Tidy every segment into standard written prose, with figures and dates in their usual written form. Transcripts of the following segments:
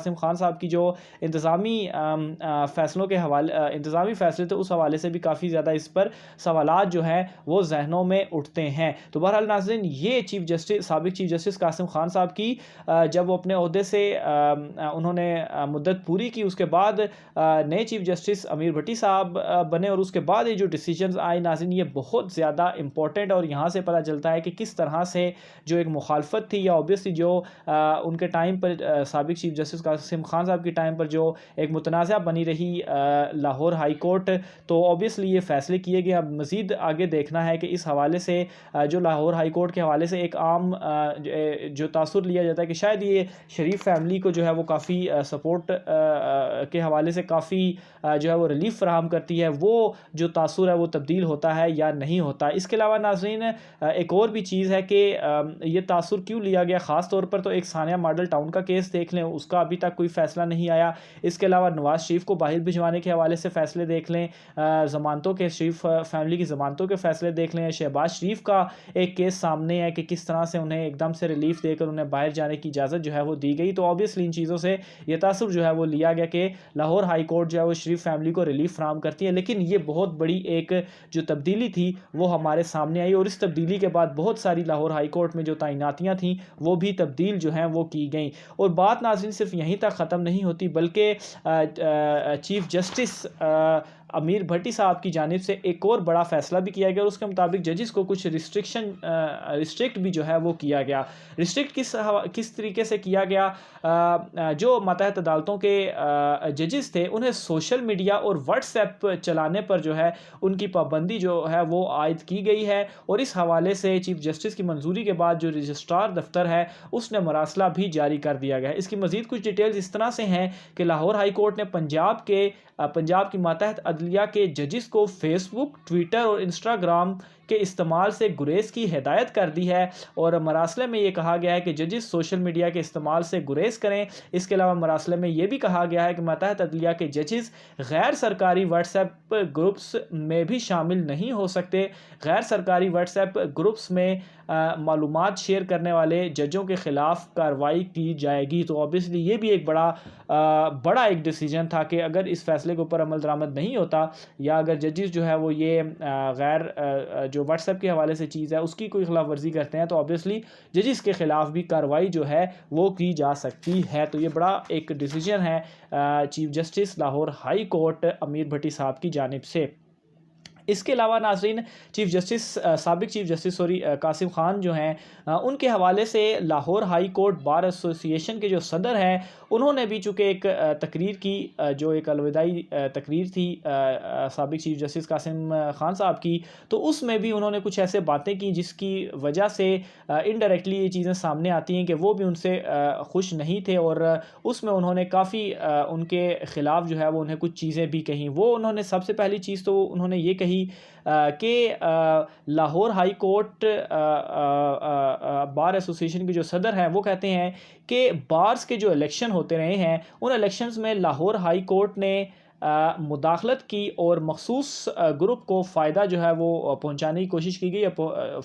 قاسم خان صاحب کی جو انتظامی فیصلوں کے حوالے انتظامی فیصلے تھے اس حوالے سے بھی کافی زیادہ اس پر سوالات جو ہیں وہ ذہنوں میں اٹھتے ہیں۔ تو بہرحال ناظرین یہ سابق چیف جسٹس قاسم خان صاحب کی جب وہ اپنے عہدے سے انہوں نے مدت پوری کی، اس کے بعد نئے چیف جسٹس امیر بھٹی صاحب بنے، اور اس کے بعد یہ جو ڈیسیجنز آئے ناظرین یہ بہت زیادہ امپورٹنٹ، اور یہاں سے پتہ چلتا ہے کہ کس طرح سے جو ایک مخالفت تھی، یا اوبیسلی جو ان کے ٹائم پر سابق چیف جسٹس قاسم خان صاحب کی ٹائم پر جو ایک متنازع بنی رہی لاہور ہائی کورٹ، تو اوبیسلی یہ فیصلے کیے گئے۔ اب مزید آگے دیکھنا ہے کہ اس حوالے سے جو لاہور ہائی کورٹ کے حوالے سے ایک عام جو تاثر لیا جاتا ہے کہ شاید یہ شریف فیملی کو جو ہے وہ کافی سپورٹ کے حوالے سے کافی جو ہے وہ ریلیف فراہم کرتی ہے، وہ جو تاثر ہے وہ تبدیل ہوتا ہے یا نہیں ہوتا۔ اس کے علاوہ ناظرین ایک اور بھی چیز ہے کہ یہ تاثر کیوں لیا گیا، خاص طور پر تو ایک ثانیہ ماڈل ٹاؤن کا کیس دیکھ لیں، اس کا ابھی تک کوئی فیصلہ نہیں آیا۔ اس کے علاوہ نواز شریف کو باہر بھجوانے کے حوالے سے فیصلے دیکھ لیں، ضمانتوں کے شریف فیملی کی ضمانتوں کے فیصلے دیکھ لیں، شہباز شریف کا ایک کیس سامنے ہے کہ کس طرح سے انہیں ایک دم سے ریلیف دے کر انہیں باہر جانے کی اجازت جو ہے وہ دی گئی۔ تو اوبیسلی ان چیزوں سے یہ تاثر جو ہے وہ لیا گیا کہ لاہور ہائی کورٹ جو ہے وہ شریف فیملی کو ریلیف فراہم کرتی ہے، لیکن یہ بہت بڑی ایک جو تبدیلی تھی وہ ہمارے سامنے آئی، اور اس تبدیلی کے بعد بہت ساری لاہور ہائی کورٹ میں جو تعیناتیاں تھیں وہ بھی تبدیل جو ہیں وہ کی گئیں۔ اور بات ناظرین صرف یہیں تک ختم نہیں ہوتی، بلکہ چیف جسٹس امیر بھٹی صاحب کی جانب سے ایک اور بڑا فیصلہ بھی کیا گیا، اور اس کے مطابق ججز کو کچھ ریسٹرکٹ بھی جو ہے وہ کیا گیا۔ ریسٹرکٹ کس طریقے سے کیا گیا؟ جو ماتحت عدالتوں کے ججز تھے انہیں سوشل میڈیا اور واٹس ایپ چلانے پر جو ہے ان کی پابندی جو ہے وہ عائد کی گئی ہے، اور اس حوالے سے چیف جسٹس کی منظوری کے بعد جو رجسٹرار دفتر ہے اس نے مراسلہ بھی جاری کر دیا گیا ہے۔ اس کی مزید کچھ ڈیٹیلز اس طرح سے ہیں کہ لاہور ہائی کورٹ نے پنجاب کی ماتحت عدلیہ کے ججز کو فیس بک، ٹویٹر اور انسٹاگرام کے استعمال سے گریز کی ہدایت کر دی ہے، اور مراسلے میں یہ کہا گیا ہے کہ ججز سوشل میڈیا کے استعمال سے گریز کریں۔ اس کے علاوہ مراسلے میں یہ بھی کہا گیا ہے کہ ماتحت عدلیہ کے ججز غیر سرکاری واٹس ایپ گروپس میں بھی شامل نہیں ہو سکتے۔ غیر سرکاری واٹس ایپ گروپس میں معلومات شیئر کرنے والے ججوں کے خلاف کارروائی کی جائے گی۔ تو اوبیسلی یہ بھی ایک بڑا ایک ڈیسیجن تھا کہ اگر اس فیصلے کے اوپر عمل درآمد نہیں ہوتا، یا اگر ججز جو ہے وہ یہ غیر جو واٹس ایپ کے حوالے سے چیز ہے اس کی کوئی خلاف ورزی کرتے ہیں، تو اوبیسلی ججز کے خلاف بھی کارروائی جو ہے وہ کی جا سکتی ہے۔ تو یہ بڑا ایک ڈیسیجن ہے chief justice Lahore high court Amir Bhatti sahab کی جانب سے۔ اس کے علاوہ ناظرین سابق چیف جسٹس قاسم خان جو ہیں ان کے حوالے سے لاہور ہائی کورٹ بار ایسوسی ایشن کے جو صدر ہیں انہوں نے بھی چونکہ ایک تقریر کی، جو ایک الوداعی تقریر تھی سابق چیف جسٹس قاسم خان صاحب کی، تو اس میں بھی انہوں نے کچھ ایسے باتیں کی جس کی وجہ سے انڈائریکٹلی یہ چیزیں سامنے آتی ہیں کہ وہ بھی ان سے خوش نہیں تھے، اور اس میں انہوں نے کافی ان کے خلاف جو ہے وہ انہیں کچھ چیزیں بھی کہیں۔ وہ انہوں نے سب سے پہلی چیز تو انہوں نے یہ کہی کہ لاہور ہائی کورٹ بار ایسوسی ایشن کے جو صدر ہیں وہ کہتے ہیں کہ بارز کے جو الیکشن ہوتے رہے ہیں ان الیکشنز میں لاہور ہائی کورٹ نے مداخلت کی اور مخصوص گروپ کو فائدہ جو ہے وہ پہنچانے کی کوشش کی گئی،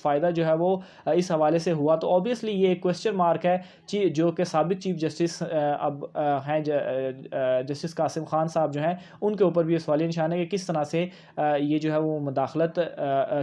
فائدہ جو ہے وہ اس حوالے سے ہوا۔ تو اوبیسلی یہ ایک کوسچن مارک ہے جو کہ سابق چیف جسٹس اب ہیں جسٹس قاسم خان صاحب جو ہیں ان کے اوپر بھی سوالیہ نشان ہے کہ کس طرح سے یہ جو ہے وہ مداخلت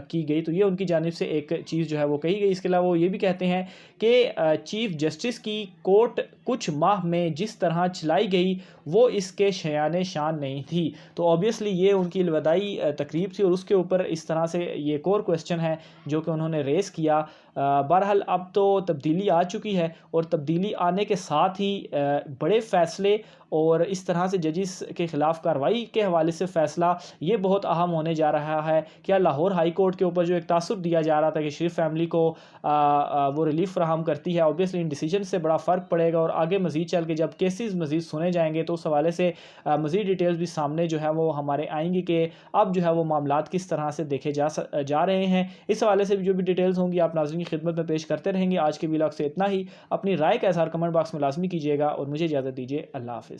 کی گئی۔ تو یہ ان کی جانب سے ایک چیز جو ہے وہ کہی گئی۔ اس کے علاوہ وہ یہ بھی کہتے ہیں کہ چیف جسٹس کی کورٹ کچھ ماہ میں جس طرح چلائی گئی وہ اس کے شایان شان نہیں تھی۔ تو اوبیسلی یہ ان کی الوداعی تقریب تھی، اور اس کے اوپر اس طرح سے یہ ایک اور کوسچن ہے جو کہ انہوں نے ریز کیا۔ بہرحال اب تو تبدیلی آ چکی ہے، اور تبدیلی آنے کے ساتھ ہی بڑے فیصلے اور اس طرح سے ججز کے خلاف کارروائی کے حوالے سے فیصلہ یہ بہت اہم ہونے جا رہا ہے۔ کیا لاہور ہائی کورٹ کے اوپر جو ایک تاثر دیا جا رہا تھا کہ شریف فیملی کو وہ ریلیف فراہم کرتی ہے، اوبیسلی ان ڈیسیجن سے بڑا فرق پڑے گا، اور آگے مزید چل کے جب کیسز مزید سنے جائیں گے تو اس حوالے سے مزید ڈیٹیلز بھی سامنے جو ہے وہ ہمارے آئیں گی کہ اب جو ہے وہ معاملات کس طرح سے دیکھے جا رہے ہیں۔ اس حوالے سے بھی جو بھی ڈیٹیلز ہوں گی آپ ناظرین کی خدمت میں پیش کرتے رہیں گے۔ آج کے ویلاگ سے اتنا ہی، اپنی رائے کا اظہار کمنٹ باکس میں لازمی کیجیے گا، اور مجھے اجازت دیجیے۔ اللہ حافظ۔